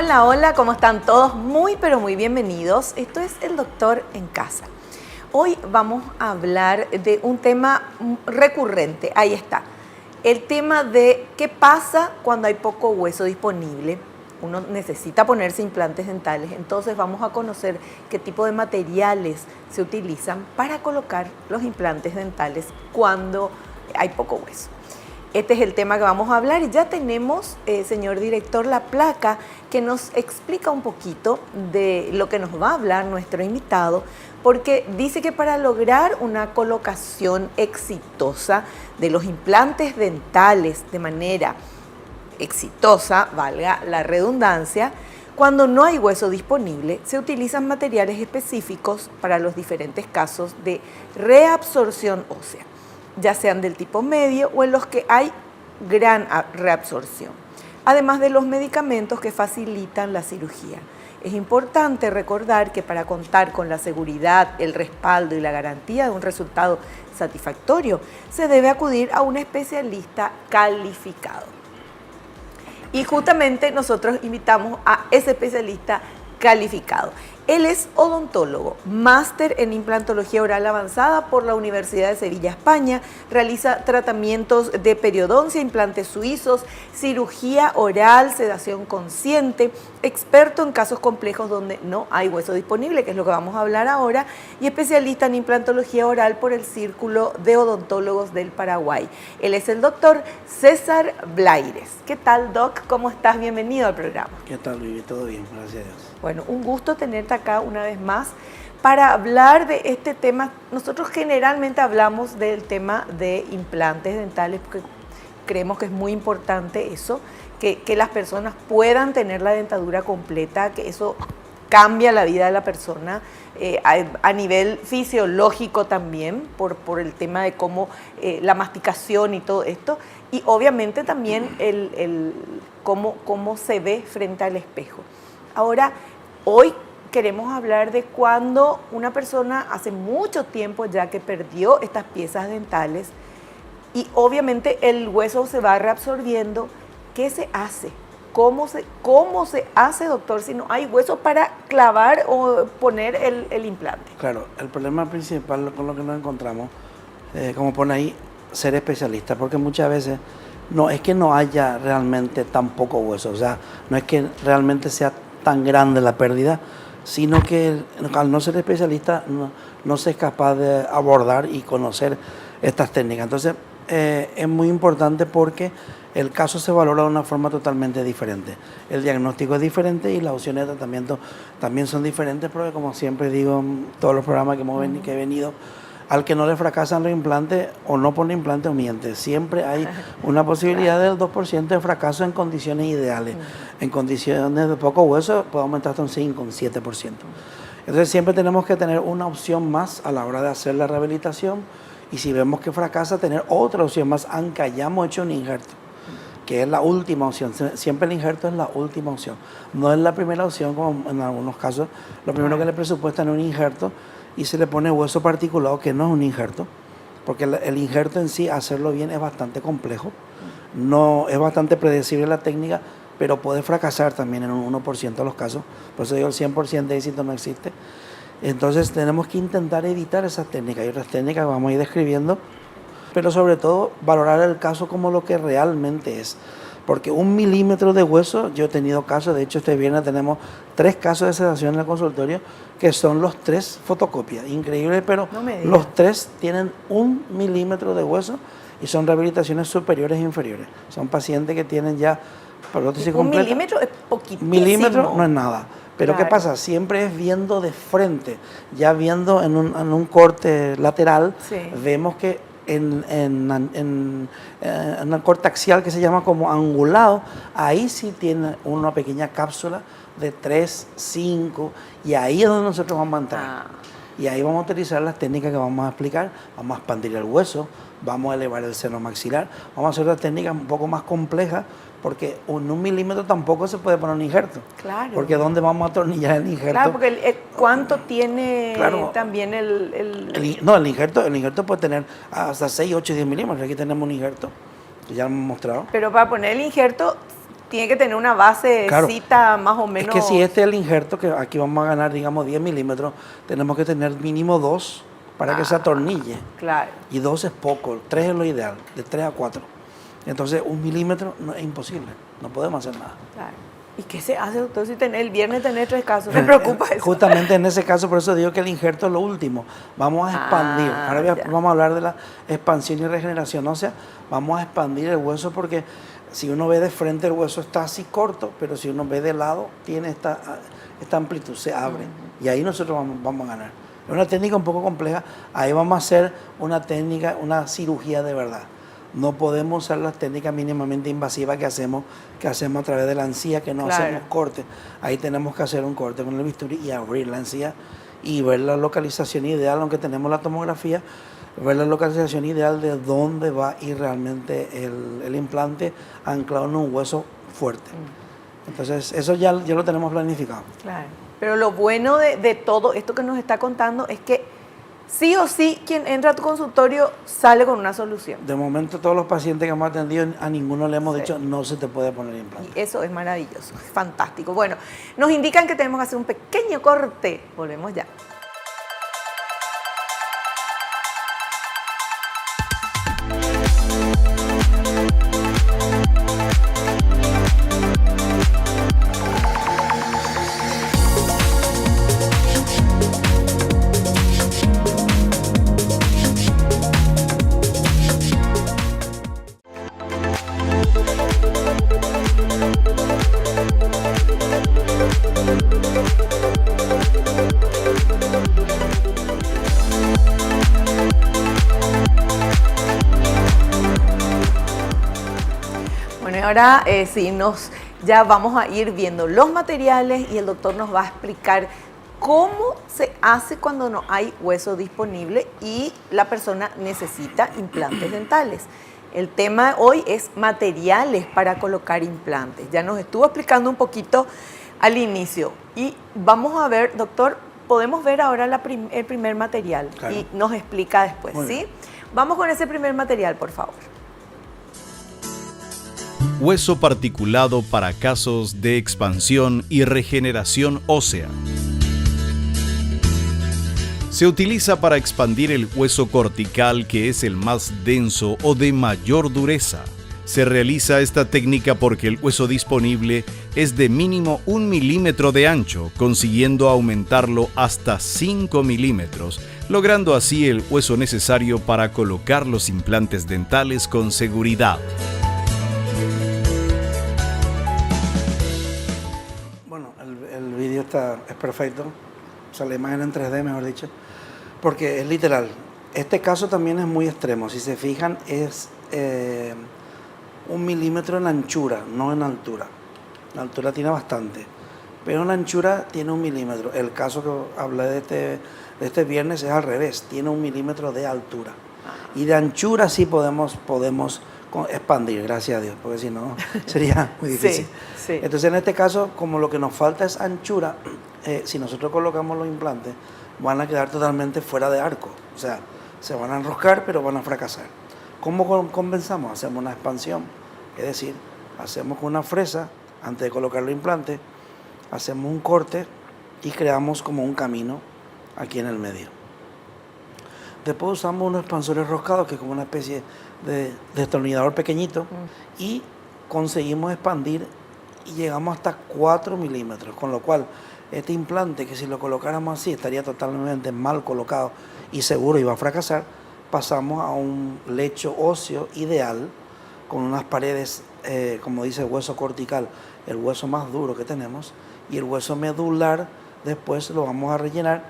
Hola, hola, ¿cómo están todos? Muy, pero muy bienvenidos. Esto es El Doctor en Casa. Hoy vamos a hablar de un tema recurrente. Ahí está. El tema de qué pasa cuando hay poco hueso disponible. Uno necesita ponerse implantes dentales, entonces vamos a conocer qué tipo de materiales se utilizan para colocar los implantes dentales cuando hay poco hueso. Este es el tema que vamos a hablar y ya tenemos, señor director, la placa que nos explica un poquito de lo que nos va a hablar nuestro invitado, porque dice que para lograr una colocación exitosa de los implantes dentales de manera exitosa, valga la redundancia, cuando no hay hueso disponible, se utilizan materiales específicos para los diferentes casos de reabsorción ósea, ya sean del tipo medio o en los que hay gran reabsorción, además de los medicamentos que facilitan la cirugía. Es importante recordar que para contar con la seguridad, el respaldo y la garantía de un resultado satisfactorio, se debe acudir a un especialista calificado. Y justamente nosotros invitamos a ese especialista calificado. Él es odontólogo, máster en implantología oral avanzada por la Universidad de Sevilla, España. Realiza tratamientos de periodoncia, implantes suizos, cirugía oral, sedación consciente, experto en casos complejos donde no hay hueso disponible, que es lo que vamos a hablar ahora, y especialista en implantología oral por el Círculo de Odontólogos del Paraguay. Él es el doctor César Blaires. ¿Qué tal, Doc? ¿Cómo estás? Bienvenido al programa. ¿Qué tal, Vivi? Todo bien, gracias a Dios. Bueno, un gusto tenerte acá una vez más para hablar de este tema. Nosotros generalmente hablamos del tema de implantes dentales porque creemos que es muy importante eso, que las personas puedan tener la dentadura completa, que eso cambia la vida de la persona a nivel fisiológico también, por el tema de cómo la masticación y todo esto, y obviamente también cómo se ve frente al espejo. Ahora, hoy queremos hablar de cuando una persona hace mucho tiempo ya que perdió estas piezas dentales y obviamente el hueso se va reabsorbiendo. ¿Qué se hace? ¿Cómo se hace, doctor, si no hay hueso para clavar o poner el implante? Claro, el problema principal con lo que nos encontramos, como pone ahí, ser especialista, porque muchas veces no es que no haya realmente tan poco hueso, o sea, no es que realmente sea tan grande la pérdida, sino que al no ser especialista no se es capaz de abordar y conocer estas técnicas. Entonces es muy importante porque el caso se valora de una forma totalmente diferente. El diagnóstico es diferente y las opciones de tratamiento también son diferentes, porque como siempre digo en todos los programas que he venido, al que no le fracasan los implantes o no pone implantes o miente. Siempre hay una posibilidad del 2% de fracaso en condiciones ideales. En condiciones de poco hueso puede aumentar hasta un 5, un 7%. Entonces siempre tenemos que tener una opción más a la hora de hacer la rehabilitación y si vemos que fracasa, tener otra opción más, aunque hayamos hecho un injerto, que es la última opción. Siempre el injerto es la última opción. No es la primera opción, como en algunos casos. Lo primero que le presupuestan es un injerto y se le pone hueso particulado, que no es un injerto, porque el injerto en sí, hacerlo bien, es bastante complejo. No, es bastante predecible la técnica, pero puede fracasar también en un 1% de los casos. Por eso digo, el 100% de éxito no existe. Entonces tenemos que intentar evitar esas técnicas. Hay otras técnicas que vamos a ir describiendo, pero sobre todo valorar el caso como lo que realmente es. Porque 1 milímetro de hueso, yo he tenido casos, de hecho este viernes tenemos 3 casos de sedación en el consultorio, que son los 3 fotocopias. Increíble, pero los 3 tienen 1 milímetro de hueso y son rehabilitaciones superiores e inferiores. Son pacientes que tienen ya prótesis completa. 1 milímetro es poquitísimo. Milímetro no es nada. Pero claro. ¿Qué pasa? Siempre es viendo de frente, ya viendo en un corte lateral, sí. Vemos que en el corte axial, que se llama como angulado, ahí sí tiene una pequeña cápsula de 3, 5, y ahí es donde nosotros vamos a entrar. Y ahí vamos a utilizar las técnicas que vamos a explicar. Vamos a expandir el hueso, vamos a elevar el seno maxilar, vamos a hacer otras técnicas un poco más complejas, porque en 1 milímetro tampoco se puede poner un injerto. Claro. Porque ¿dónde vamos a atornillar el injerto? Claro, porque ¿cuánto tiene también el injerto? El injerto puede tener hasta 6, 8, 10 milímetros. Aquí tenemos un injerto, que ya lo hemos mostrado. Pero para poner el injerto tiene que tener una basecita más o menos. Es que si este es el injerto, que aquí vamos a ganar, digamos, 10 milímetros, tenemos que tener mínimo 2 para que se atornille. Claro. Y 2 es poco, 3 es lo ideal, de 3 a 4. Entonces, 1 milímetro no, es imposible, no podemos hacer nada. Claro. ¿Y qué se hace, doctor, si el viernes tener 3 casos? Me preocupa eso. Justamente en ese caso, por eso digo que el injerto es lo último. Vamos a expandir. Ahora vamos a hablar de la expansión y regeneración ósea. Vamos a expandir el hueso porque si uno ve de frente el hueso está así corto, pero si uno ve de lado tiene esta amplitud, se abre. Y ahí nosotros vamos a ganar. Es una técnica un poco compleja. Ahí vamos a hacer una técnica, una cirugía de verdad. No podemos usar las técnicas mínimamente invasivas que hacemos a través de la encía, que no hacemos corte. Ahí tenemos que hacer un corte con el bisturí y abrir la encía y ver la localización ideal, aunque tenemos la tomografía, ver la localización ideal de dónde va a ir realmente el implante anclado en un hueso fuerte. Entonces, eso ya lo tenemos planificado. Claro. Pero lo bueno de todo esto que nos está contando es que sí o sí, quien entra a tu consultorio sale con una solución. De momento, todos los pacientes que hemos atendido, a ninguno le hemos dicho no se te puede poner implante. Y eso es maravilloso, es fantástico. Bueno, nos indican que tenemos que hacer un pequeño corte. Volvemos ya. Ahora sí, ya vamos a ir viendo los materiales y el doctor nos va a explicar cómo se hace cuando no hay hueso disponible y la persona necesita implantes dentales. El tema hoy es materiales para colocar implantes. Ya nos estuvo explicando un poquito al inicio y vamos a ver, doctor, podemos ver ahora el primer material y nos explica después, ¿sí? Vamos con ese primer material, por favor. Hueso particulado para casos de expansión y regeneración ósea. Se utiliza para expandir el hueso cortical, que es el más denso o de mayor dureza. Se realiza esta técnica porque el hueso disponible es de mínimo 1 milímetro de ancho, consiguiendo aumentarlo hasta 5 milímetros, logrando así el hueso necesario para colocar los implantes dentales con seguridad. El vídeo es perfecto, o sea, la imagen en 3D, mejor dicho, porque es literal. Este caso también es muy extremo, si se fijan es 1 milímetro en anchura, no en altura. La altura tiene bastante, pero en la anchura tiene 1 milímetro. El caso que hablé de este viernes es al revés, tiene 1 milímetro de altura. Y de anchura sí podemos expandir, gracias a Dios, porque si no sería muy difícil. Sí. Entonces en este caso, como lo que nos falta es anchura, si nosotros colocamos los implantes, van a quedar totalmente fuera de arco. O sea, se van a enroscar, pero van a fracasar. ¿Cómo compensamos? Hacemos una expansión, es decir, hacemos con una fresa, antes de colocar los implantes, hacemos un corte y creamos como un camino aquí en el medio. Después usamos unos expansores roscados, que es como una especie de destornillador pequeñito, y conseguimos expandir y llegamos hasta 4 milímetros, con lo cual este implante, que si lo colocáramos así estaría totalmente mal colocado y seguro iba a fracasar, pasamos a un lecho óseo ideal, con unas paredes, como dice el hueso cortical, el hueso más duro que tenemos, y el hueso medular después lo vamos a rellenar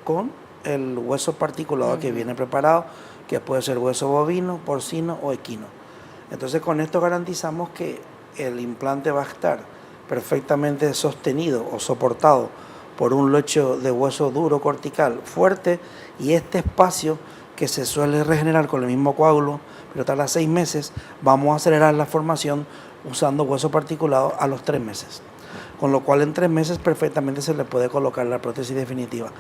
con el hueso particulado que viene preparado, que puede ser hueso bovino, porcino o equino. Entonces con esto garantizamos que el implante va a estar perfectamente sostenido o soportado por un lecho de hueso duro cortical fuerte, y este espacio que se suele regenerar con el mismo coágulo, pero tarda 6 meses, vamos a acelerar la formación usando hueso particulado a los 3 meses. con lo cual en 3 meses perfectamente se le puede colocar la prótesis definitiva.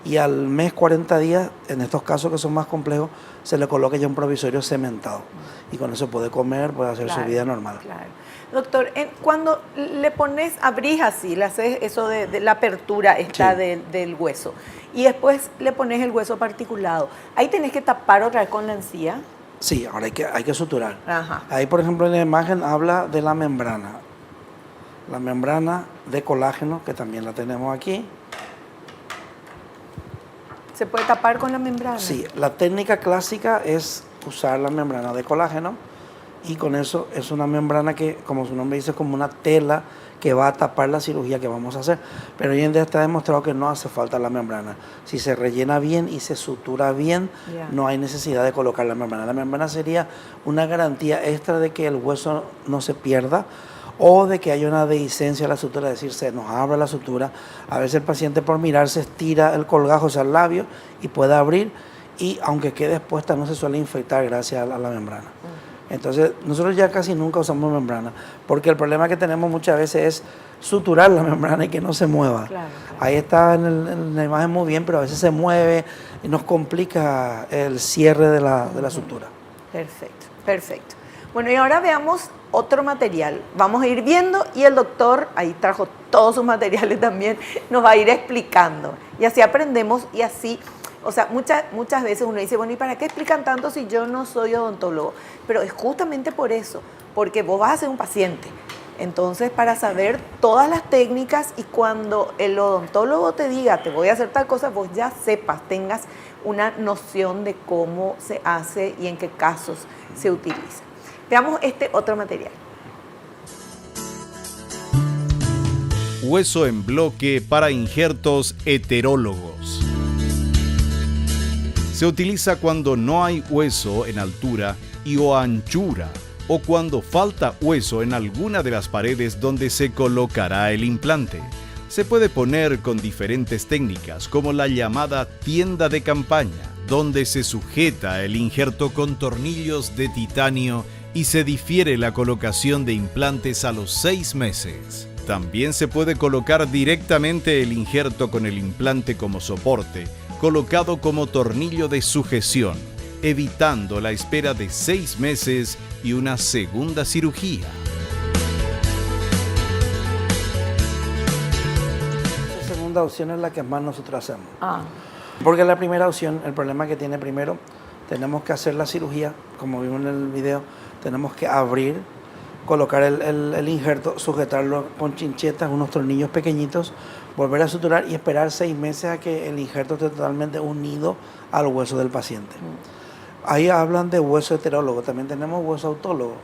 Y al mes 40 días, en estos casos que son más complejos, se le coloca ya un provisorio cementado. Y con eso puede comer, puede hacer su vida normal. Claro. Doctor, cuando le pones, abrís así, le haces eso de la apertura esta del hueso, y después le pones el hueso particulado, ¿ahí tenés que tapar otra vez con la encía? Sí, ahora hay que suturar. Ajá. Ahí, por ejemplo, en la imagen habla de la membrana. La membrana de colágeno, que también la tenemos aquí. ¿Se puede tapar con la membrana? Sí, la técnica clásica es usar la membrana de colágeno y con eso es una membrana que, como su nombre dice, es como una tela que va a tapar la cirugía que vamos a hacer. Pero hoy en día está demostrado que no hace falta la membrana. Si se rellena bien y se sutura bien, no hay necesidad de colocar la membrana. La membrana sería una garantía extra de que el hueso no se pierda o de que haya una dehiscencia a la sutura, es decir, se nos abra la sutura. A veces el paciente por mirar se estira el colgajo, o sea, el labio, y puede abrir, y aunque quede expuesta no se suele infectar gracias a la membrana. Entonces, nosotros ya casi nunca usamos membrana, porque el problema que tenemos muchas veces es suturar la membrana y que no se mueva. Claro. Ahí está en la imagen muy bien, pero a veces se mueve y nos complica el cierre de la sutura. Perfecto, perfecto. Bueno, y ahora veamos otro material. Vamos a ir viendo y el doctor, ahí trajo todos sus materiales también, nos va a ir explicando. Y así aprendemos y así, o sea, muchas veces uno dice, bueno, ¿y para qué explican tanto si yo no soy odontólogo? Pero es justamente por eso, porque vos vas a ser un paciente. Entonces, para saber todas las técnicas y cuando el odontólogo te diga, te voy a hacer tal cosa, vos ya sepas, tengas una noción de cómo se hace y en qué casos se utiliza. Veamos este otro material. Hueso en bloque para injertos heterólogos. Se utiliza cuando no hay hueso en altura y o anchura, o cuando falta hueso en alguna de las paredes donde se colocará el implante. Se puede poner con diferentes técnicas, como la llamada tienda de campaña, donde se sujeta el injerto con tornillos de titanio y se difiere la colocación de implantes a los 6 meses. También se puede colocar directamente el injerto con el implante como soporte, colocado como tornillo de sujeción, evitando la espera de 6 meses y una segunda cirugía. Esa segunda opción es la que más nosotros hacemos. Porque la primera opción, el problema que tiene primero, tenemos que hacer la cirugía, como vimos en el video, tenemos que abrir, colocar el injerto, sujetarlo con chinchetas, unos tornillos pequeñitos, volver a suturar y esperar 6 meses a que el injerto esté totalmente unido al hueso del paciente. Ahí hablan de hueso heterólogo, también tenemos hueso autólogo.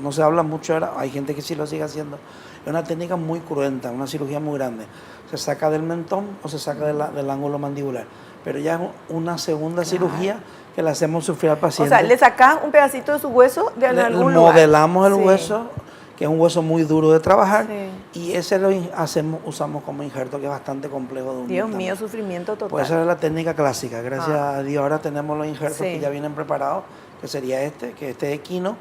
No se habla mucho ahora, hay gente que sí lo sigue haciendo. Es una técnica muy cruenta, una cirugía muy grande. Se saca del mentón o se saca del ángulo mandibular. Pero ya es una segunda cirugía que le hacemos sufrir al paciente. O sea, le sacás un pedacito de su hueso de algún lugar. Modelamos el hueso, que es un hueso muy duro de trabajar, y ese lo usamos como injerto, que es bastante complejo de unir. Dios mío, sufrimiento total. Pues esa es la técnica clásica. Gracias a Dios ahora tenemos los injertos que ya vienen preparados, que sería que este es equino,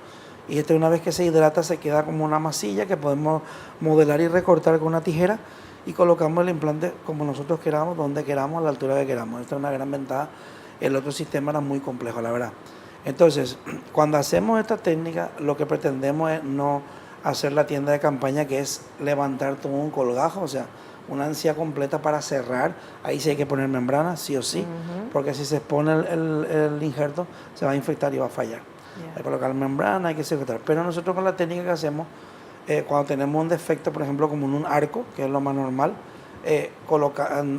y una vez que se hidrata se queda como una masilla que podemos modelar y recortar con una tijera y colocamos el implante como nosotros queramos, donde queramos, a la altura que queramos. Esta es una gran ventaja. El otro sistema era muy complejo, la verdad. Entonces, cuando hacemos esta técnica, lo que pretendemos es no hacer la tienda de campaña, que es levantar todo un colgajo, o sea, una encía completa para cerrar. Ahí sí hay que poner membrana, sí o sí, porque si se pone el injerto, se va a infectar y va a fallar. Hay que colocar membrana, hay que sujetar. Pero nosotros con la técnica que hacemos, cuando tenemos un defecto, por ejemplo, como en un arco, que es lo más normal,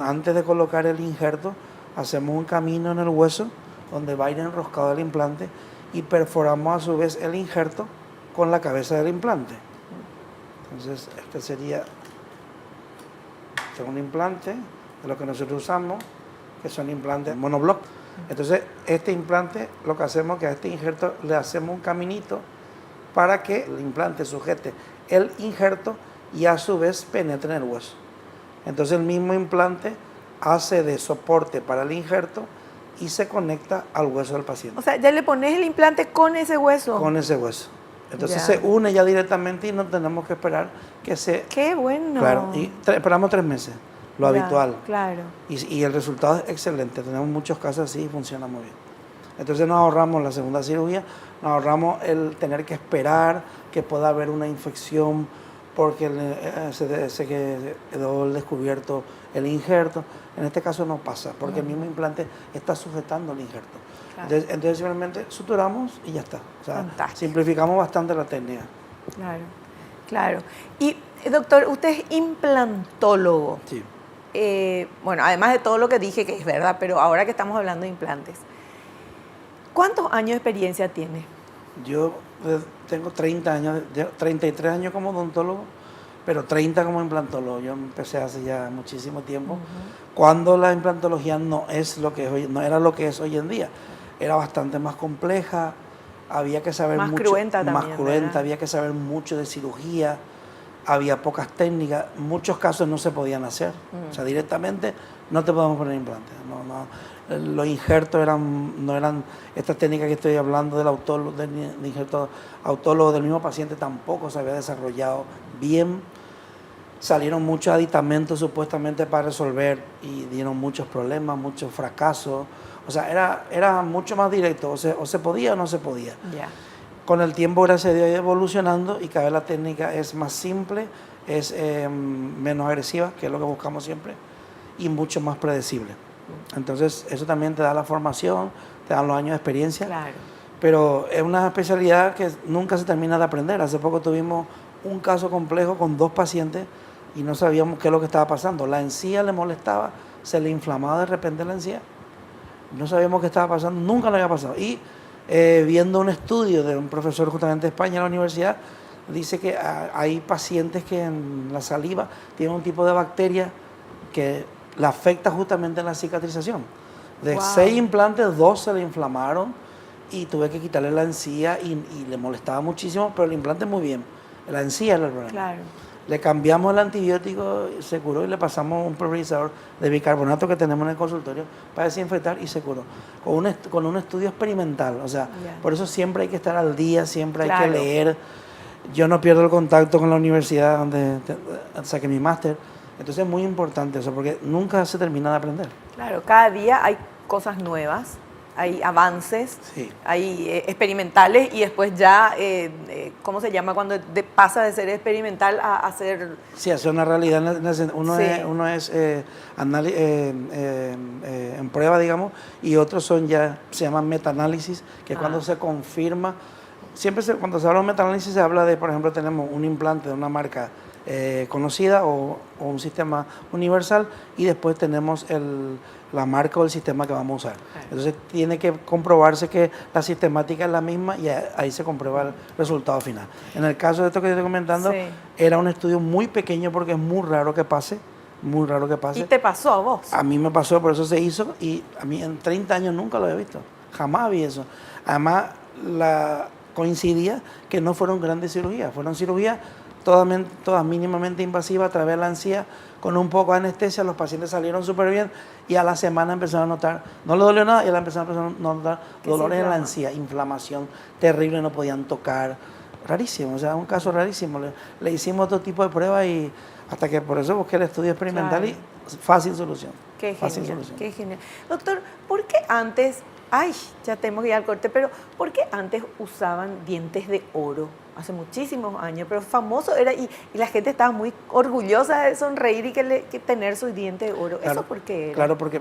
antes de colocar el injerto, hacemos un camino en el hueso donde va a ir enroscado el implante y perforamos a su vez el injerto con la cabeza del implante. Entonces, este sería un implante de lo que nosotros usamos, que son implantes monobloc. Entonces, este implante, lo que hacemos es que a este injerto le hacemos un caminito para que el implante sujete el injerto y a su vez penetre en el hueso. Entonces, el mismo implante hace de soporte para el injerto y se conecta al hueso del paciente. O sea, ya le pones el implante con ese hueso. Con ese hueso. Entonces Ya. se une ya directamente y no tenemos que esperar que se... Qué bueno. Claro, y esperamos 3 meses, lo Ya, habitual. Claro. Y el resultado es excelente. Tenemos muchos casos así y funciona muy bien. Entonces nos ahorramos la segunda cirugía, nos ahorramos el tener que esperar que pueda haber una infección porque se quedó el descubierto el injerto. En este caso no pasa, porque el mismo implante está sujetando el injerto. Claro. Entonces simplemente suturamos y ya está. O sea, Fantástico. simplificamos bastante la técnica. Claro, claro. Y doctor, usted es implantólogo. Sí. Bueno, además de todo lo que dije, que es verdad, pero ahora que estamos hablando de implantes, ¿cuántos años de experiencia tiene? Yo tengo 30 años, 33 años como odontólogo, pero 30 como implantólogo. Yo empecé hace ya muchísimo tiempo, cuando la implantología no es lo que es hoy, no era lo que es hoy en día. Era bastante más compleja, había que saber Más mucho, cruenta más también, cruenta, ¿verdad? había que saber mucho de cirugía, había pocas técnicas, muchos casos no se podían hacer. O sea, directamente no te podemos poner implantes. Los injertos no eran estas técnicas que estoy hablando del autólogo, del injerto autólogo del mismo paciente, tampoco se había desarrollado bien. Salieron muchos aditamentos supuestamente para resolver y dieron muchos problemas, muchos fracasos. O sea, era mucho más directo, o se podía o no se podía. Ya. Con el tiempo, gracias a Dios, ha ido evolucionando y cada vez la técnica es más simple, es menos agresiva, que es lo que buscamos siempre, y mucho más predecible. Entonces, eso también te da la formación, te dan los años de experiencia, Claro. pero es una especialidad que nunca se termina de aprender. Hace poco tuvimos un caso complejo con 2 pacientes y no sabíamos qué es lo que estaba pasando. La encía le molestaba, se le inflamaba de repente la encía. No sabíamos qué estaba pasando, nunca lo había pasado. Y viendo un estudio de un profesor justamente de España en la universidad, dice que hay pacientes que en la saliva tienen un tipo de bacteria que le afecta justamente en la cicatrización. De Wow. 6 implantes, 2 se le inflamaron y tuve que quitarle la encía y le molestaba muchísimo, pero el implante muy bien. La encía era el problema. Claro. Le cambiamos el antibiótico, se curó, y le pasamos un pulverizador de bicarbonato que tenemos en el consultorio para desinfectar y se curó. Con un estudio experimental. O sea, Ya. por eso siempre hay que estar al día, siempre hay que Claro. leer. Yo no pierdo el contacto con la universidad donde saqué mi máster. Entonces es muy importante eso, porque nunca se termina de aprender. Claro, cada día hay cosas nuevas, hay avances, Sí. hay experimentales y después ya, ¿cómo se llama? Cuando pasa de ser experimental a hacer... Sí, hace una realidad. Uno Sí. es en prueba, digamos, y otros son ya, se llaman metaanálisis, que es cuando se confirma. Cuando se habla de metaanálisis se habla de, por ejemplo, tenemos un implante de una marca conocida o un sistema universal y después tenemos la marca o el sistema que vamos a usar. Claro. Entonces tiene que comprobarse que la sistemática es la misma y ahí se comprueba el resultado final. En el caso de esto que estoy comentando, Sí. era un estudio muy pequeño porque es muy raro que pase, muy raro que pase. ¿Y te pasó a vos? A mí me pasó, por eso se hizo y a mí en 30 años nunca lo había visto, jamás vi eso. Además, coincidía que no fueron grandes cirugías, fueron cirugías todas mínimamente invasivas a través de la encía, con un poco de anestesia, los pacientes salieron súper bien y a la semana empezaron a notar, no le dolió nada y a la empezaron a notar Que dolores se en la inflama. encía, inflamación terrible, no podían tocar, rarísimo, o sea, un caso rarísimo. Le hicimos otro tipo de pruebas y hasta que por eso busqué el estudio experimental Claro. y fácil solución. Qué Fácil genial, solución. qué genial. Doctor, ¿por qué antes, ya tenemos que ir al corte, pero ¿por qué antes usaban dientes de oro? Hace muchísimos años, pero famoso era y la gente estaba muy orgullosa de sonreír y que tener sus dientes de oro. Claro, ¿Eso por qué era? Claro, porque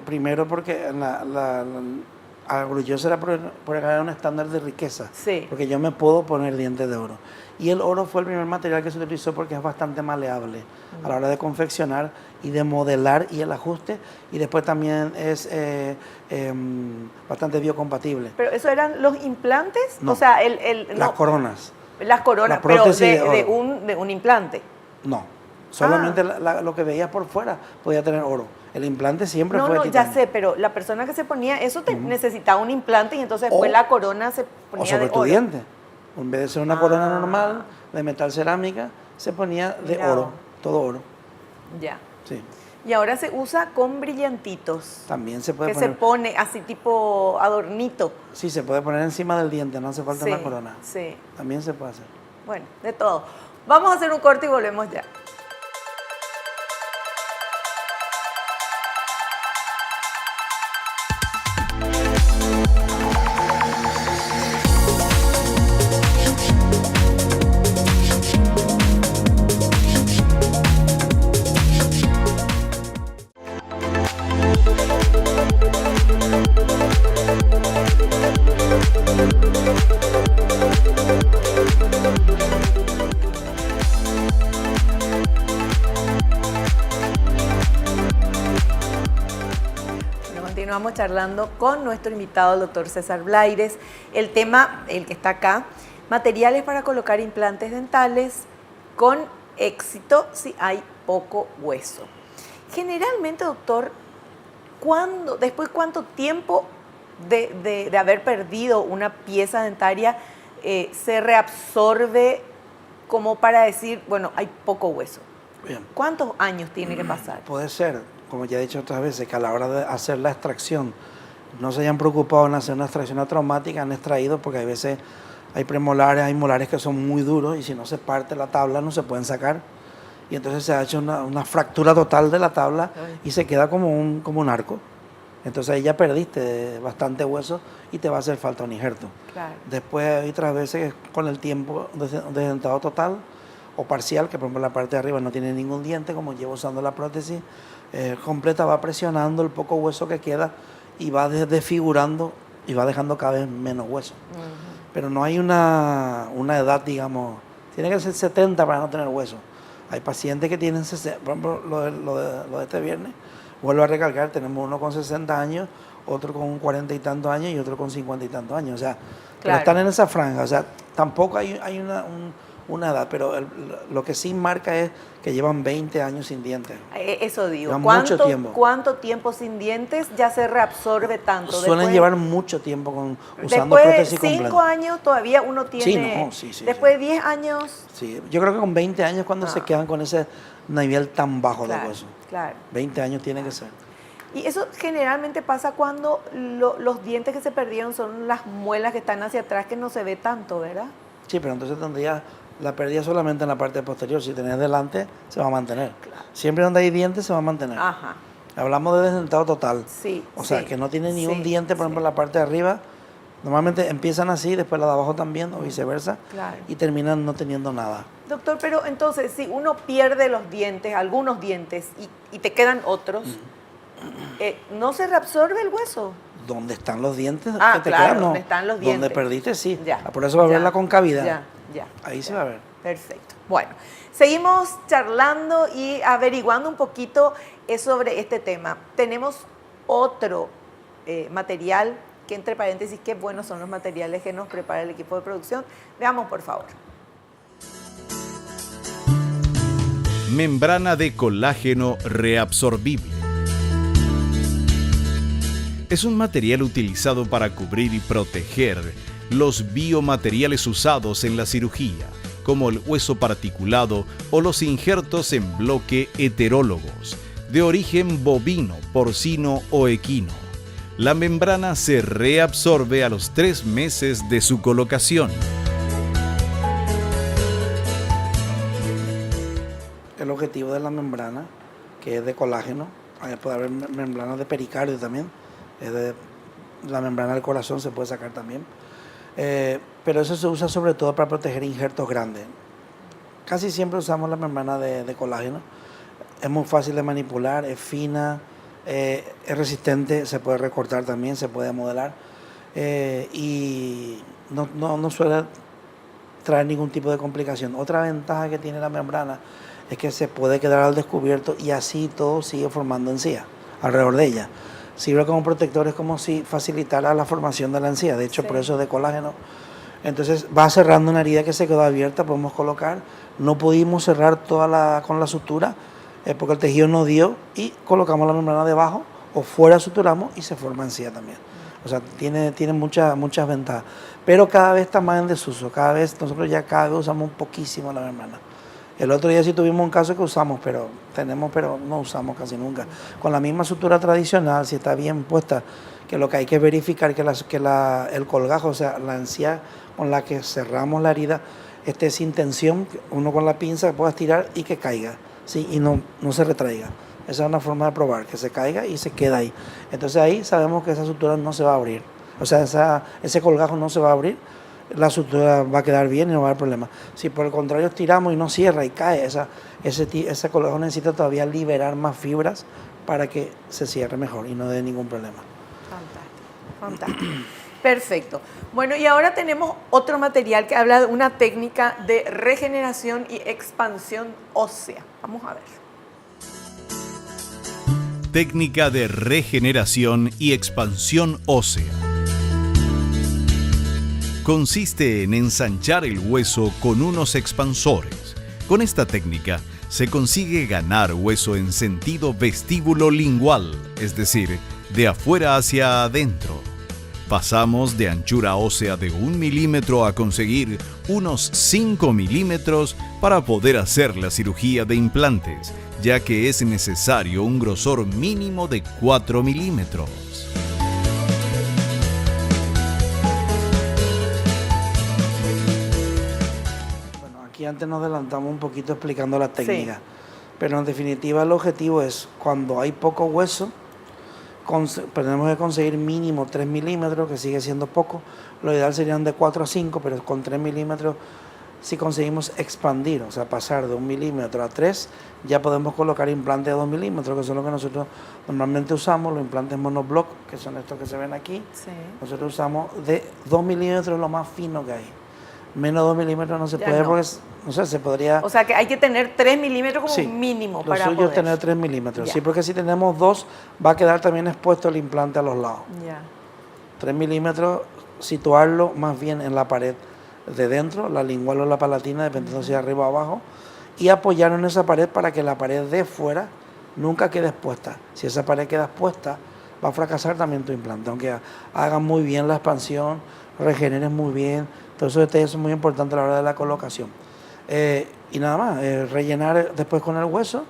orgulloso era por era un estándar de riqueza. Sí. Porque yo me puedo poner dientes de oro. Y el oro fue el primer material que se utilizó porque es bastante maleable a la hora de confeccionar y de modelar y el ajuste. Y después también es bastante biocompatible. ¿Pero eso eran los implantes? No. O sea, Las coronas, las coronas, la pero prótesis de de un implante. no. Solamente lo que veías por fuera podía tener oro. El implante siempre No, fue de no, ya titanio. sé, pero la persona que se ponía eso necesitaba un implante y entonces O- después la corona se ponía O sobre de tu oro. diente. En vez de ser una corona normal de metal cerámica, se ponía de Mira oro, vos. todo oro. Ya. Sí. Y ahora se usa con brillantitos. También se puede que poner. se pone así tipo adornito. Sí, se puede poner encima del diente, no hace falta Sí, una corona. sí. También se puede hacer. Bueno, de todo. Vamos a hacer un corte y volvemos ya. Continuamos charlando con nuestro invitado, el doctor César Blaires. El tema, el que está acá, materiales para colocar implantes dentales con éxito si hay poco hueso. Generalmente, doctor, después cuánto tiempo de haber perdido una pieza dentaria se reabsorbe como para decir, bueno, hay poco hueso? Bien. ¿Cuántos años tiene que pasar? Puede ser, como ya he dicho otras veces, que a la hora de hacer la extracción no se hayan preocupado en hacer una extracción traumática, han extraído, porque hay veces hay premolares, hay molares que son muy duros y si no se parte la tabla no se pueden sacar. Y entonces se ha hecho una fractura total de la tabla y se queda como un arco. Entonces ahí ya perdiste bastante hueso y te va a hacer falta un injerto. Claro. Después hay otras veces con el tiempo de dentado total o parcial, que por ejemplo la parte de arriba no tiene ningún diente, como llevo usando la prótesis completa, va presionando el poco hueso que queda y va desfigurando y va dejando cada vez menos hueso. Pero no hay una edad, digamos, tiene que ser 70 para no tener hueso. Hay pacientes que tienen 60, por ejemplo, lo de este viernes, vuelvo a recalcar, tenemos uno con 60 años, otro con 40 y tantos años y otro con 50 y tantos años. O sea, pero están en esa franja. O sea, tampoco hay una edad, pero lo que sí marca es que llevan 20 años sin dientes. Eso digo. Llevan mucho tiempo. ¿Cuánto tiempo sin dientes ya se reabsorbe tanto? Suelen llevar mucho tiempo usando prótesis prótesis completa. Después de 5 años todavía uno tiene... Sí, después de 10 años... Sí, yo creo que con 20 años cuando se quedan con ese nivel tan bajo de hueso. Claro. 20 años tiene que ser. Y eso generalmente pasa cuando los dientes que se perdieron son las muelas que están hacia atrás, que no se ve tanto, ¿verdad? Sí, pero entonces tendría la pérdida solamente en la parte posterior. Si tenés delante, se va a mantener. Claro. Siempre donde hay dientes, se va a mantener. Ajá. Hablamos de desdentado total. Sí. O sea, que no tiene ni un diente, por ejemplo, en la parte de arriba. Normalmente empiezan así, después la de abajo también, o viceversa. Claro. Y terminan no teniendo nada. Doctor, pero entonces, si uno pierde los dientes, algunos dientes, y te quedan otros, ¿no se reabsorbe el hueso? ¿Dónde están los dientes? Ah, que te claro, quedan? No. donde están los dientes. Donde perdiste, sí. Ya, Por eso va a ver la concavidad. Ya. Ahí se va a ver. Perfecto. Bueno, seguimos charlando y averiguando un poquito sobre este tema. Tenemos otro material que, entre paréntesis, qué buenos son los materiales que nos prepara el equipo de producción. Veamos, por favor. Membrana de colágeno reabsorbible. Es un material utilizado para cubrir y proteger los biomateriales usados en la cirugía, como el hueso particulado o los injertos en bloque heterólogos, de origen bovino, porcino o equino. La membrana se reabsorbe a los 3 meses de su colocación. El objetivo de la membrana, que es de colágeno, puede haber membranas de pericardio también, la membrana del corazón se puede sacar también, pero eso se usa sobre todo para proteger injertos grandes. Casi siempre usamos la membrana de colágeno, es muy fácil de manipular, es fina, es resistente, se puede recortar también, se puede modelar y no suele traer ningún tipo de complicación. Otra ventaja que tiene la membrana es que se puede quedar al descubierto y así todo sigue formando encía alrededor de ella. Sirve como protector, es como si facilitara la formación de la encía, de hecho por eso es de colágeno. Entonces va cerrando una herida que se quedó abierta, podemos colocar, no pudimos cerrar con la sutura porque el tejido no dio y colocamos la membrana debajo o fuera suturamos y se forma encía también. O sea, tiene muchas ventajas, pero cada vez está más en desuso, nosotros ya cada vez usamos un poquísimo la membrana. El otro día sí tuvimos un caso que usamos, pero no usamos casi nunca. Con la misma sutura tradicional, si está bien puesta, que lo que hay que verificar que el colgajo, o sea, la encía con la que cerramos la herida, esté sin tensión, uno con la pinza pueda estirar y que caiga, ¿sí? Y no se retraiga. Esa es una forma de probar, que se caiga y se queda ahí. Entonces ahí sabemos que esa sutura no se va a abrir. O sea, ese colgajo no se va a abrir, la sutura va a quedar bien y no va a haber problema. Si por el contrario estiramos y no cierra y cae, ese colgajo necesita todavía liberar más fibras para que se cierre mejor y no dé ningún problema. Fantástico. Perfecto. Bueno, y ahora tenemos otro material que habla de una técnica de regeneración y expansión ósea. Vamos a ver. Técnica de regeneración y expansión ósea. Consiste en ensanchar el hueso con unos expansores. Con esta técnica se consigue ganar hueso en sentido vestíbulo lingual, es decir, de afuera hacia adentro. Pasamos de anchura ósea de 1 milímetro a conseguir unos 5 milímetros para poder hacer la cirugía de implantes, ya que es necesario un grosor mínimo de 4 milímetros. Bueno, aquí antes nos adelantamos un poquito explicando la técnica, sí. Pero en definitiva el objetivo es cuando hay poco hueso, tenemos que conseguir mínimo 3 milímetros, que sigue siendo poco. Lo ideal serían de 4 a 5, pero con 3 milímetros, si conseguimos expandir, o sea, pasar de 1 milímetro a 3, ya podemos colocar implantes de 2 milímetros, que son los que nosotros normalmente usamos, los implantes monoblock, que son estos que se ven aquí. Sí. Nosotros usamos de 2 milímetros, lo más fino que hay. Menos de 2 milímetros no se puede, porque no sé, se podría... O sea que hay que tener 3 milímetros como sí, mínimo para poder... Lo suyo es tener 3 milímetros, sí, porque si tenemos 2, va a quedar también expuesto el implante a los lados. 3 milímetros, situarlo más bien en la pared de dentro, la lingual o la palatina, dependiendo si arriba o abajo, y apoyar en esa pared para que la pared de fuera nunca quede expuesta. Si esa pared queda expuesta, va a fracasar también tu implante, aunque hagan muy bien la expansión, regeneren muy bien. Todos esos detalles son muy importantes a la hora de la colocación. Y nada más, rellenar después con el hueso,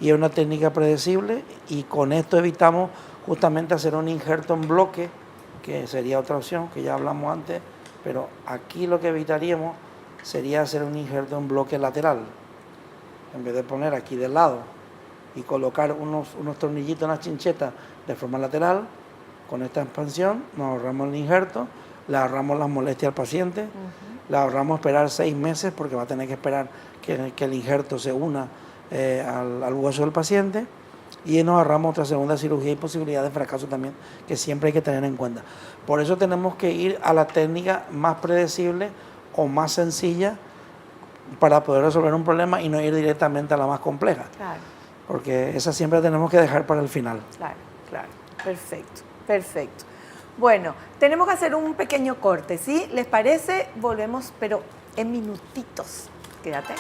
y es una técnica predecible, y con esto evitamos justamente hacer un injerto en bloque, que sería otra opción, que ya hablamos antes, pero aquí lo que evitaríamos sería hacer un injerto en bloque lateral, en vez de poner aquí del lado y colocar unos tornillitos, unas chinchetas de forma lateral. Con esta expansión nos ahorramos el injerto, le ahorramos las molestias al paciente, le ahorramos esperar 6 meses, porque va a tener que esperar que el injerto se una al hueso del paciente, y nos ahorramos otra segunda cirugía y posibilidad de fracaso también, que siempre hay que tener en cuenta. Por eso tenemos que ir a la técnica más predecible o más sencilla para poder resolver un problema, y no ir directamente a la más compleja. Claro. Porque esa siempre tenemos que dejar para el final. Claro. Perfecto. Bueno, tenemos que hacer un pequeño corte, ¿sí? ¿Les parece? Volvemos, pero en minutitos. Quédate.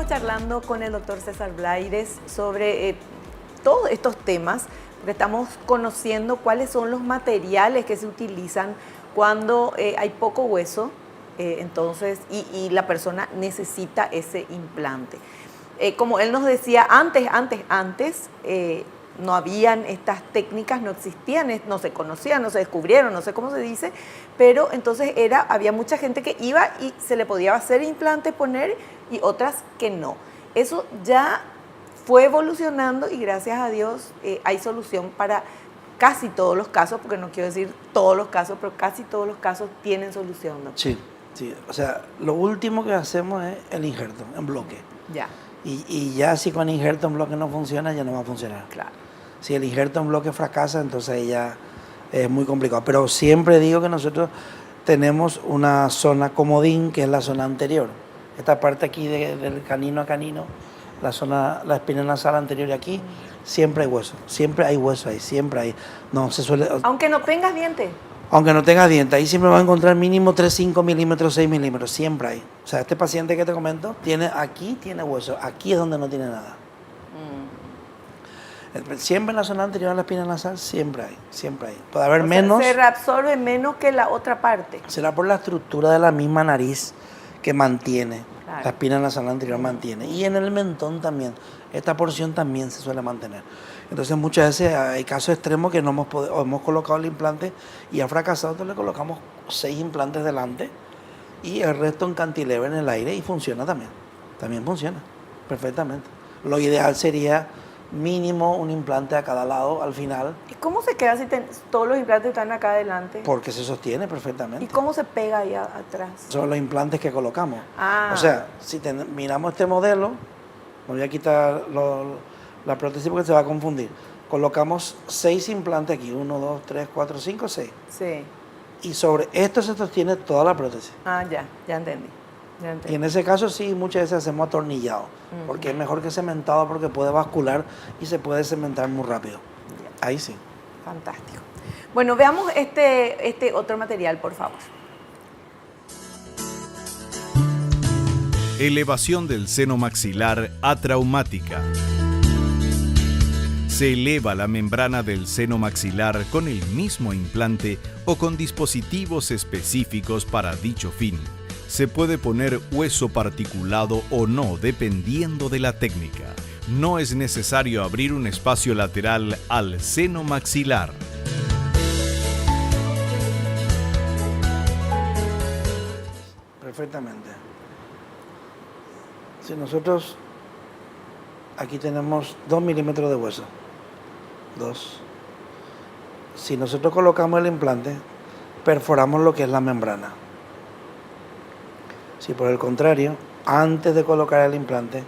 Charlando con el doctor César Blaires sobre todos estos temas, porque estamos conociendo cuáles son los materiales que se utilizan cuando hay poco hueso, entonces, y la persona necesita ese implante. Como él nos decía, antes, no habían estas técnicas, no existían, no se conocían, no se descubrieron, no sé cómo se dice, pero entonces había mucha gente que iba y se le podía hacer implante, poner, y otras que no. Eso ya fue evolucionando, y gracias a Dios hay solución para casi todos los casos, porque no quiero decir todos los casos, pero casi todos los casos tienen solución, ¿no? Sí, o sea, lo último que hacemos es el injerto en bloque. Ya. Y ya si con injerto en bloque no funciona, ya no va a funcionar. Claro. Si el injerto en bloque fracasa, entonces ahí ya es muy complicado. Pero siempre digo que nosotros tenemos una zona comodín, que es la zona anterior. Esta parte aquí del canino a canino, la espina nasal anterior y aquí, siempre hay hueso. Siempre hay hueso ahí, siempre hay. No se suele... Aunque no tengas diente. Aunque no tengas dientes, ahí siempre vas a encontrar mínimo 3, 5 milímetros, 6 milímetros, siempre hay. O sea, este paciente que te comento, aquí tiene hueso, aquí es donde no tiene nada. Siempre en la zona anterior a la espina nasal, siempre hay. Puede haber menos. Se reabsorbe menos que la otra parte. Será por la estructura de la misma nariz que mantiene, claro. La espina nasal anterior mantiene. Y en el mentón también, esta porción también se suele mantener. Entonces muchas veces hay casos extremos que no hemos colocado el implante y ha fracasado, entonces le colocamos 6 implantes delante y el resto en cantilever en el aire y funciona también. También funciona perfectamente. Lo ideal sería mínimo un implante a cada lado al final. ¿Y cómo se queda si todos los implantes están acá adelante? Porque se sostiene perfectamente. ¿Y cómo se pega ahí atrás? Son los implantes que colocamos. Ah. O sea, si miramos este modelo, me voy a quitar la prótesis porque se va a confundir. Colocamos 6 implantes aquí, 1, 2, 3, 4, 5, 6. Sí. Y sobre esto se sostiene toda la prótesis. Ah, ya entendí. Y en ese caso sí, muchas veces hacemos atornillado, porque es mejor que cementado porque puede bascular y se puede cementar muy rápido. Ahí sí. Fantástico. Bueno, veamos este otro material, por favor. Elevación del seno maxilar atraumática. Se eleva la membrana del seno maxilar con el mismo implante o con dispositivos específicos para dicho fin. Se puede poner hueso particulado o no, dependiendo de la técnica. No es necesario abrir un espacio lateral al seno maxilar. Perfectamente. Si nosotros aquí tenemos 2 milímetros de hueso. 2. Si nosotros colocamos el implante, perforamos lo que es la membrana. Si por el contrario, antes de colocar el implante,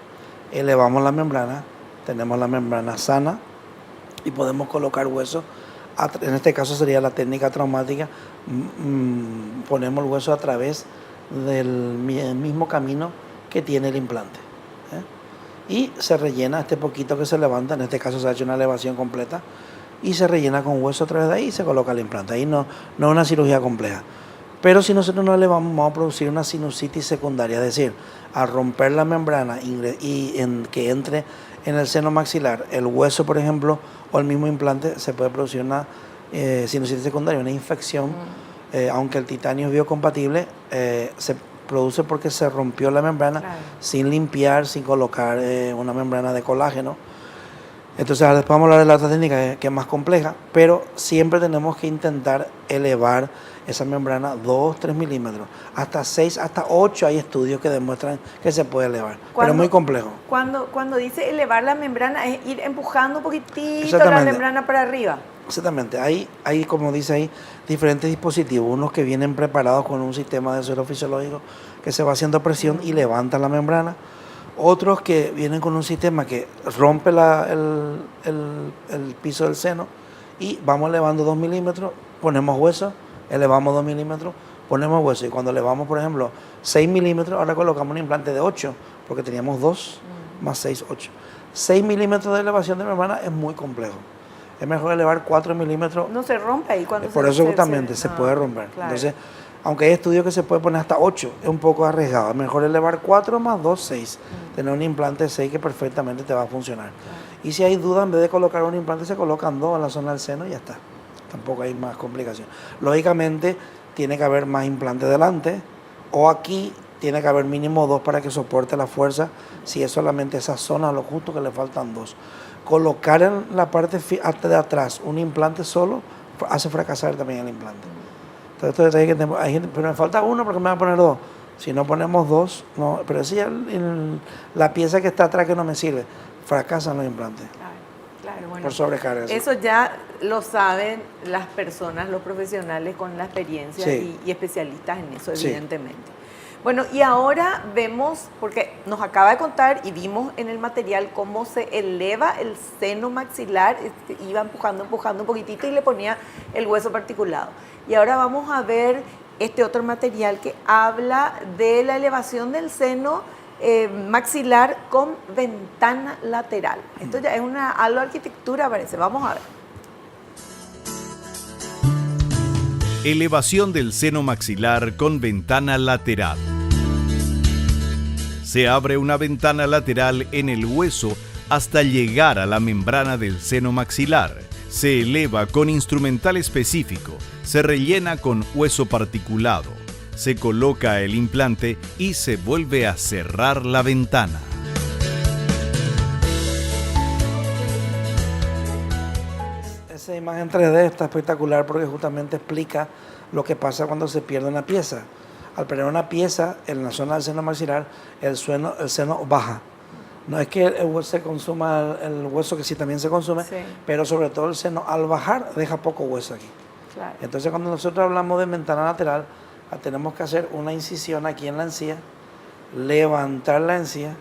elevamos la membrana, tenemos la membrana sana y podemos colocar hueso. En este caso sería la técnica traumática. Ponemos el hueso a través del mismo camino que tiene el implante. Y se rellena este poquito que se levanta, en este caso se ha hecho una elevación completa, y se rellena con hueso a través de ahí y se coloca el implante. Ahí no es una cirugía compleja. Pero si nosotros no elevamos, vamos a producir una sinusitis secundaria, es decir, al romper la membrana y que entre en el seno maxilar el hueso, por ejemplo, o el mismo implante, se puede producir una sinusitis secundaria, una infección, aunque el titanio es biocompatible, se produce porque se rompió la membrana, claro, sin limpiar, sin colocar una membrana de colágeno. Entonces ahora después vamos a hablar de la otra técnica que es más compleja, pero siempre tenemos que intentar elevar esa membrana 2, 3 milímetros, hasta 6, hasta 8 hay estudios que demuestran que se puede elevar, pero es muy complejo. Cuando dice elevar la membrana, es ir empujando un poquitito la membrana para arriba. Exactamente, hay, como dice ahí, diferentes dispositivos, unos que vienen preparados con un sistema de suelo fisiológico que se va haciendo presión y levanta la membrana, otros que vienen con un sistema que rompe el piso del seno y vamos elevando 2 milímetros, ponemos hueso, elevamos 2 milímetros, ponemos hueso, y cuando elevamos, por ejemplo, 6 milímetros, ahora colocamos un implante de 8, porque teníamos 2 más 6, 8. 6 milímetros de elevación de membrana es muy complejo. Es mejor elevar 4 milímetros. No se rompe ahí cuando por eso justamente se puede romper. Claro. Entonces, aunque hay estudios que se puede poner hasta 8, es un poco arriesgado. Es mejor elevar 4 más 2, 6. Tener un implante de 6 que perfectamente te va a funcionar. Claro. Y si hay duda, en vez de colocar un implante, se colocan 2 en la zona del seno y ya está. Tampoco hay más complicación. Lógicamente, tiene que haber más implantes delante, o aquí tiene que haber mínimo 2 para que soporte la fuerza. Si es solamente esa zona, lo justo que le faltan 2. Colocar en la parte de atrás un implante solo hace fracasar también el implante. Entonces, hay gente, pero me falta 1 porque me va a poner 2. Si no ponemos 2, no, pero esa ya la pieza que está atrás que no me sirve, fracasan los implantes. Claro, bueno, por sobrecarga. Eso ya lo saben las personas, los profesionales con la experiencia, sí, y especialistas en eso, evidentemente. Sí. Bueno, y ahora vemos, porque nos acaba de contar y vimos en el material cómo se eleva el seno maxilar, iba empujando un poquitito y le ponía el hueso particulado. Y ahora vamos a ver este otro material que habla de la elevación del seno maxilar con ventana lateral. Esto ya es algo de arquitectura, parece. Vamos a ver. Elevación del seno maxilar con ventana lateral. Se abre una ventana lateral en el hueso hasta llegar a la membrana del seno maxilar. Se eleva con instrumental específico. Se rellena con hueso particulado. Se coloca el implante y se vuelve a cerrar la ventana. Esa imagen 3D está espectacular porque justamente explica lo que pasa cuando se pierde una pieza. Al perder una pieza en la zona del seno maxilar, el seno baja. No es que el hueso se consuma, el hueso que sí también se consume, sí, pero sobre todo el seno al bajar deja poco hueso aquí. Claro. Entonces cuando nosotros hablamos de ventana lateral, tenemos que hacer una incisión aquí en la encía, levantar la encía,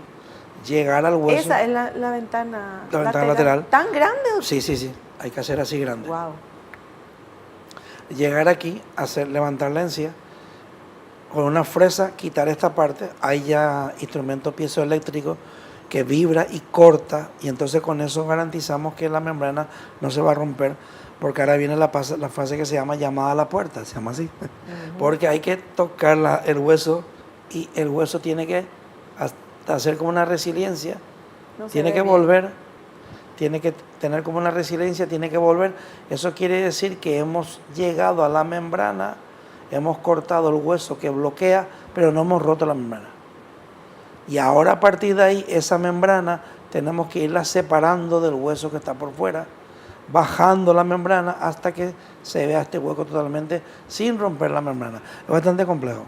llegar al hueso. Esa es la ventana lateral. Ventana lateral. ¿Tan grande? Sí, sí, sí. Hay que hacer así grande. Wow. Llegar aquí, levantar la encía, con una fresa quitar esta parte. Hay ya instrumento piezoeléctrico que vibra y corta, y entonces con eso garantizamos que la membrana no se va a romper, porque ahora viene la fase que se llama llamada a la puerta, se llama así, porque hay que tocar el hueso, y el hueso tiene que hacer como una resiliencia, tiene que volver, tiene que tener como una resiliencia, tiene que volver. Eso quiere decir que hemos llegado a la membrana, hemos cortado el hueso que bloquea, pero no hemos roto la membrana. Y ahora a partir de ahí, esa membrana tenemos que irla separando del hueso que está por fuera, bajando la membrana hasta que se vea este hueco totalmente sin romper la membrana. Es bastante complejo.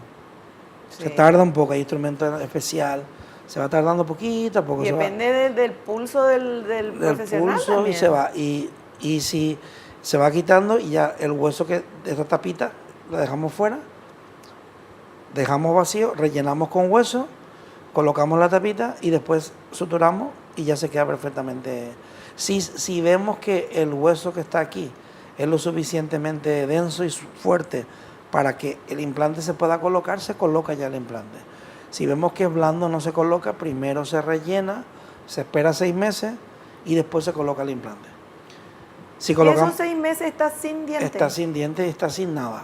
Sí. Se tarda un poco, hay instrumento especial, se va tardando poquito a poco. Y depende del pulso del profesional pulso también. Y se va. Y si se va quitando y ya el hueso de esta tapita la dejamos fuera, dejamos vacío, rellenamos con hueso, colocamos la tapita y después suturamos y ya se queda perfectamente. Si vemos que el hueso que está aquí es lo suficientemente denso y fuerte para que el implante se pueda colocar, se coloca ya el implante. Si vemos que es blando, no se coloca, primero se rellena, se espera 6 meses y después se coloca el implante. Si colocamos, ¿y esos 6 meses está sin dientes? Está sin dientes y está sin nada.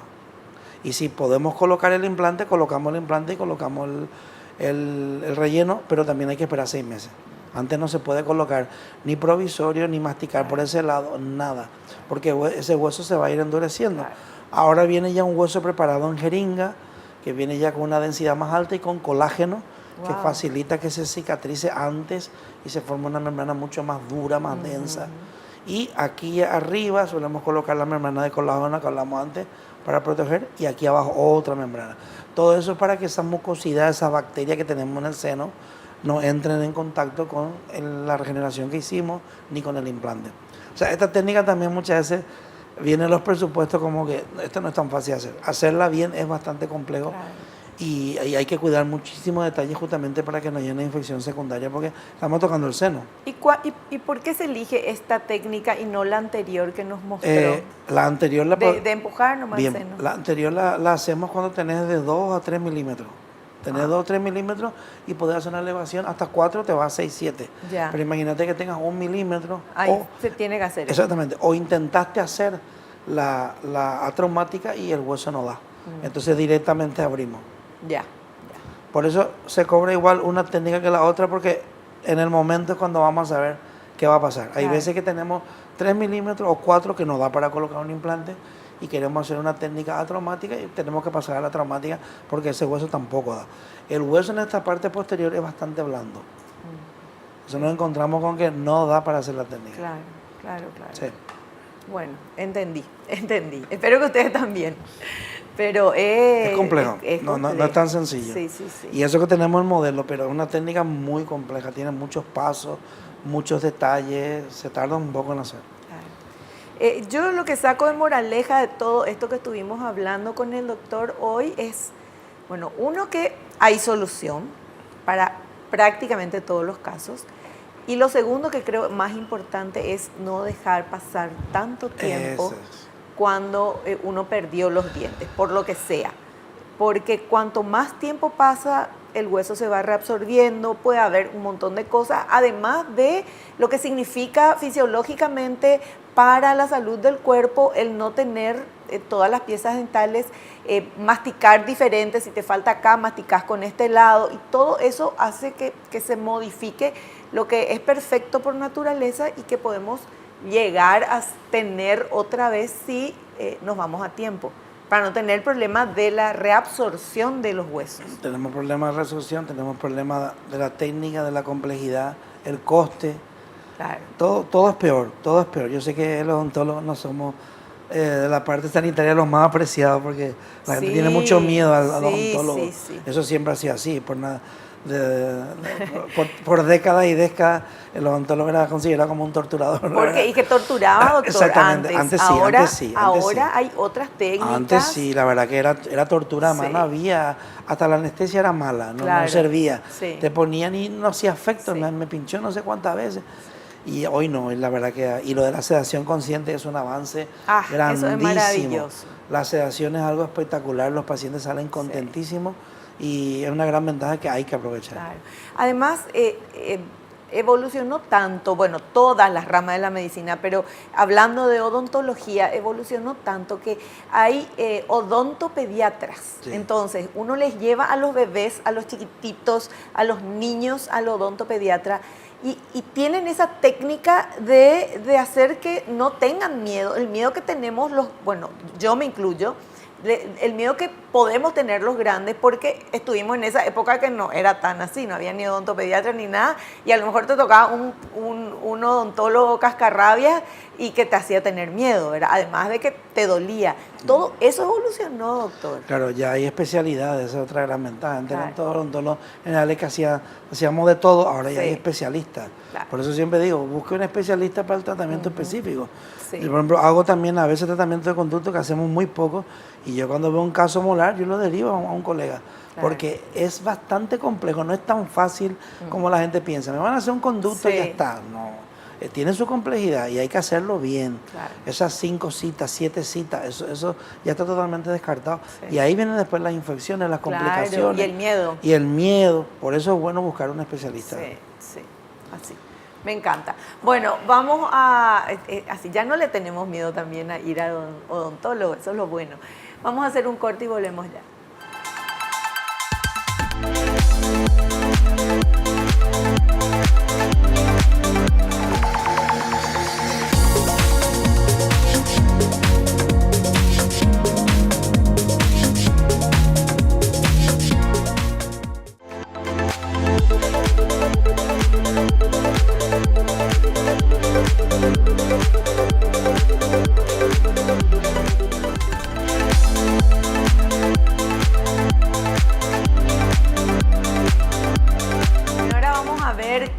Y si podemos colocar el implante, colocamos el implante y colocamos el relleno, pero también hay que esperar 6 meses. Antes no se puede colocar ni provisorio, ni masticar por ese lado, nada, porque ese hueso se va a ir endureciendo. Ahora viene ya un hueso preparado en jeringa, que viene ya con una densidad más alta y con colágeno, que facilita que se cicatrice antes y se forma una membrana mucho más dura, más densa. Y aquí arriba solemos colocar la membrana de colágeno que hablamos antes para proteger, y aquí abajo otra membrana. Todo eso es para que esa mucosidad, esas bacterias que tenemos en el seno, no entren en contacto con la regeneración que hicimos ni con el implante. O sea, esta técnica también muchas veces viene en los presupuestos como que esto no es tan fácil de hacer. Hacerla bien es bastante complejo. Claro. Y hay que cuidar muchísimos detalles justamente para que no haya una infección secundaria, porque estamos tocando el seno. ¿Y por qué se elige esta técnica y no la anterior que nos mostró? La anterior de empujar nomás el seno. La anterior la hacemos cuando tenés de 2 a 3 milímetros. Tenés 2 o 3 milímetros y podés hacer una elevación hasta 4, te va a 6, 7. Ya. Pero imagínate que tengas 1 milímetro. Ahí se tiene que hacer. Exactamente. O intentaste hacer la atraumática y el hueso no da. Entonces directamente abrimos. Ya. Por eso se cobra igual una técnica que la otra, porque en el momento es cuando vamos a saber qué va a pasar. Hay veces que tenemos 3 milímetros o 4 que nos da para colocar un implante y queremos hacer una técnica atraumática y tenemos que pasar a la traumática porque ese hueso tampoco da. El hueso en esta parte posterior es bastante blando. Entonces nos encontramos con que no da para hacer la técnica. Claro. Sí. Bueno, entendí. Espero que ustedes también. Pero es complejo. complejo. No es tan sencillo. Sí. Y eso que tenemos el modelo, pero es una técnica muy compleja, tiene muchos pasos, muchos detalles, se tarda un poco en hacer. Yo lo que saco de moraleja de todo esto que estuvimos hablando con el doctor hoy es, bueno, uno, que hay solución para prácticamente todos los casos. Y lo segundo que creo más importante es no dejar pasar tanto tiempo cuando uno perdió los dientes, por lo que sea. Porque cuanto más tiempo pasa, el hueso se va reabsorbiendo, puede haber un montón de cosas, además de lo que significa fisiológicamente para la salud del cuerpo el no tener todas las piezas dentales, masticar diferente, si te falta acá, masticas con este lado, y todo eso hace que se modifique lo que es perfecto por naturaleza y que podemos llegar a tener otra vez si nos vamos a tiempo, para no tener problemas de la reabsorción de los huesos. Tenemos problemas de reabsorción, tenemos problemas de la técnica, de la complejidad, el coste. Claro. Todo es peor, todo es peor. Yo sé que los odontólogos no somos de la parte sanitaria los más apreciados porque la gente tiene mucho miedo a los odontólogos. Sí. Eso siempre ha sido así, por nada. Por décadas y décadas el odontólogo era considerado como un torturador. Y que torturaba, doctor. Exactamente, antes sí. Ahora hay otras técnicas. Antes sí, la verdad que era tortura, sí. No había, hasta la anestesia era mala, no servía. Sí. Te ponían y no hacía efecto, sí. me pinchó no sé cuántas veces. Y hoy no, la verdad que... Y lo de la sedación consciente es un avance grandísimo. Eso es maravilloso. La sedación es algo espectacular, los pacientes salen contentísimos. Sí. Y es una gran ventaja que hay que aprovechar. Claro. Además, evolucionó tanto, bueno, todas las ramas de la medicina, pero hablando de odontología, evolucionó tanto que hay odontopediatras. Sí. Entonces, uno les lleva a los bebés, a los chiquititos, a los niños, al odontopediatra, y tienen esa técnica de hacer que no tengan miedo. El miedo que tenemos yo me incluyo, el miedo que podemos tener los grandes, porque estuvimos en esa época que no era tan así, no había ni odontopediatra ni nada, y a lo mejor te tocaba un odontólogo cascarrabias y que te hacía tener miedo, ¿verdad? Además de que te dolía. Todo eso evolucionó, doctor. Claro, ya hay especialidades, esa es otra gran ventaja. Antes eran todos odontólogos generales que hacíamos de todo, ahora ya hay especialistas. Claro. Por eso siempre digo, busque un especialista para el tratamiento específico. Sí. Yo, por ejemplo, hago también a veces tratamiento de conducto que hacemos muy poco, y yo cuando veo un caso molar, yo lo derivo a un colega, porque es bastante complejo, no es tan fácil como la gente piensa. Me van a hacer un conducto y ya está. No, tiene su complejidad y hay que hacerlo bien. Claro. Esas 5 citas, 7 citas, eso ya está totalmente descartado. Sí. Y ahí vienen después las infecciones, las complicaciones. Y el miedo. Y el miedo. Por eso es bueno buscar un especialista. Sí, así. Me encanta. Bueno, vamos a... así ya no le tenemos miedo también a ir al odontólogo, eso es lo bueno. Vamos a hacer un corte y volvemos ya.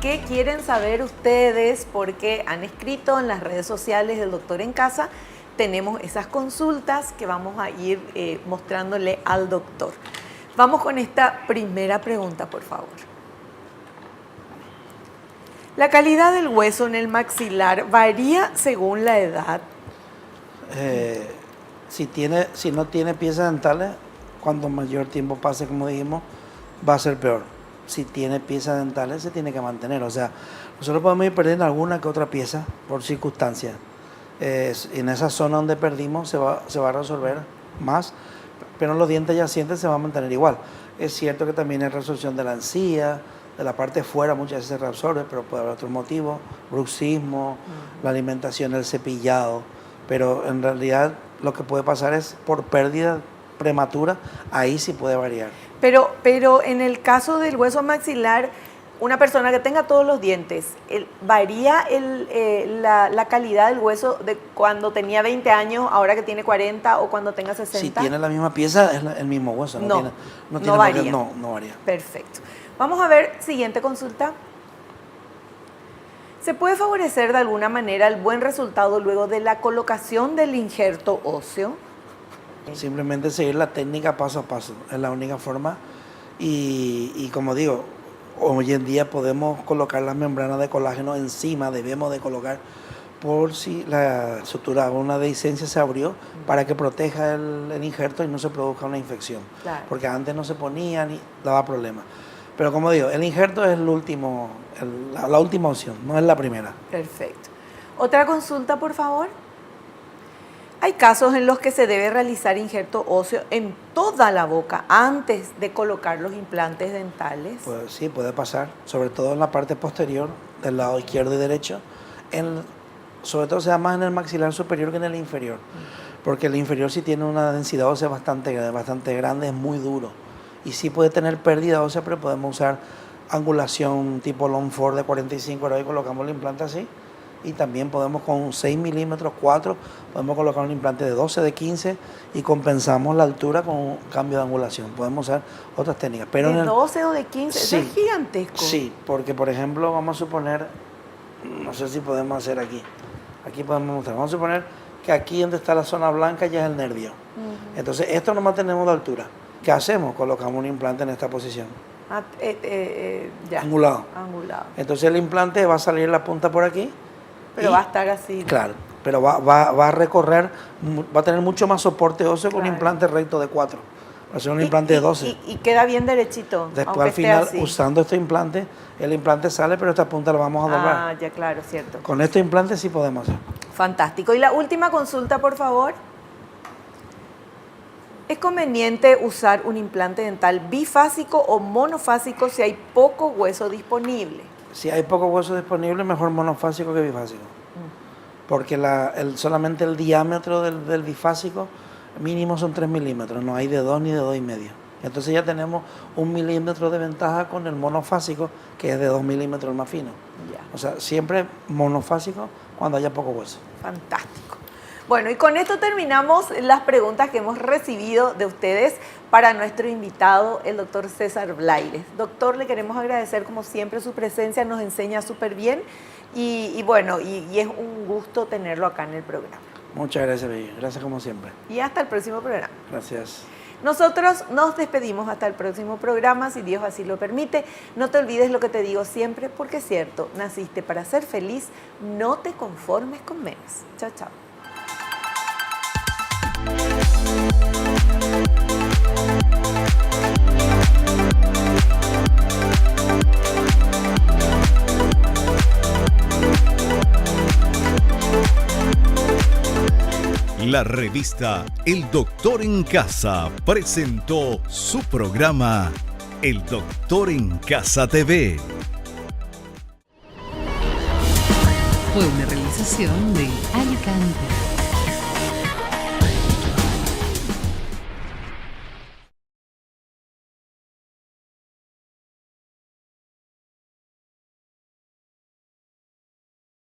¿Qué quieren saber ustedes? Porque han escrito en las redes sociales del Doctor en Casa. Tenemos esas consultas que vamos a ir mostrándole al doctor. Vamos con esta primera pregunta, por favor. ¿La calidad del hueso en el maxilar varía según la edad? Si no tiene piezas dentales, cuanto mayor tiempo pase, como dijimos, va a ser peor. Si tiene piezas dentales, se tiene que mantener. O sea, nosotros podemos ir perdiendo alguna que otra pieza por circunstancias. En esa zona donde perdimos se va a resolver más, pero los dientes yacientes se van a mantener igual. Es cierto que también hay resorción de la encía, de la parte de fuera muchas veces se reabsorbe, pero puede haber otros motivos, bruxismo, la alimentación, el cepillado. Pero en realidad lo que puede pasar es por pérdida prematura, ahí sí puede variar. Pero en el caso del hueso maxilar, una persona que tenga todos los dientes, ¿varía la calidad del hueso de cuando tenía 20 años, ahora que tiene 40 o cuando tenga 60? Si tiene la misma pieza, es el mismo hueso. No varía. No varía. Perfecto. Vamos a ver, siguiente consulta. ¿Se puede favorecer de alguna manera el buen resultado luego de la colocación del injerto óseo? Simplemente seguir la técnica paso a paso, es la única forma. Y como digo, hoy en día podemos colocar las membranas de colágeno encima, debemos de colocar por si la estructura o una dehiscencia se abrió, para que proteja el injerto y no se produzca una infección. Claro. Porque antes no se ponían y daba problemas. Pero como digo, el injerto es el último, la última opción, no es la primera. Perfecto. Otra consulta, por favor. Hay casos en los que se debe realizar injerto óseo en toda la boca antes de colocar los implantes dentales. Pues sí, puede pasar, sobre todo en la parte posterior, del lado izquierdo y derecho. Sobre todo se da más en el maxilar superior que en el inferior, porque el inferior sí tiene una densidad ósea bastante grande, es muy duro. Y sí puede tener pérdida ósea, pero podemos usar angulación tipo Longford de 45 grados y colocamos el implante así. Y también podemos con 6 milímetros, 4, podemos colocar un implante de 12, de 15 y compensamos la altura con un cambio de angulación. Podemos usar otras técnicas. Pero ¿De 12 o de 15? Sí, Eso es gigantesco. Sí, porque por ejemplo vamos a suponer, no sé si podemos hacer aquí podemos mostrar, vamos a suponer que aquí donde está la zona blanca ya es el nervio. Entonces esto nomás tenemos de altura. ¿Qué hacemos? Colocamos un implante en esta posición. Ya. Angulado. Angulado. Entonces el implante va a salir la punta por aquí. Pero va a estar así. Claro, pero va a recorrer, va a tener mucho más soporte óseo que un implante recto de 4. Va a ser un implante de 12. Y queda bien derechito. Después al final, usando este implante, el implante sale, pero esta punta la vamos a doblar. Ah, ya claro, cierto. Con este implante sí podemos hacer. Fantástico. Y la última consulta, por favor. ¿Es conveniente usar un implante dental bifásico o monofásico si hay poco hueso disponible? Si hay poco hueso disponible, mejor monofásico que bifásico. Porque solamente el diámetro del bifásico mínimo son 3 milímetros, no hay de 2 ni de 2,5. Entonces ya tenemos 1 milímetro de ventaja con el monofásico, que es de 2 milímetros más fino. Ya. O sea, siempre monofásico cuando haya poco hueso. Fantástico. Bueno, y con esto terminamos las preguntas que hemos recibido de ustedes para nuestro invitado, el doctor César Blailes. Doctor, le queremos agradecer como siempre su presencia, nos enseña súper bien y es un gusto tenerlo acá en el programa. Muchas gracias, Bello. Gracias como siempre. Y hasta el próximo programa. Gracias. Nosotros nos despedimos hasta el próximo programa, si Dios así lo permite. No te olvides lo que te digo siempre, porque es cierto, naciste para ser feliz, no te conformes con menos. Chao, chao. La revista El Doctor en Casa presentó su programa El Doctor en Casa TV. Fue una realización de Alicante.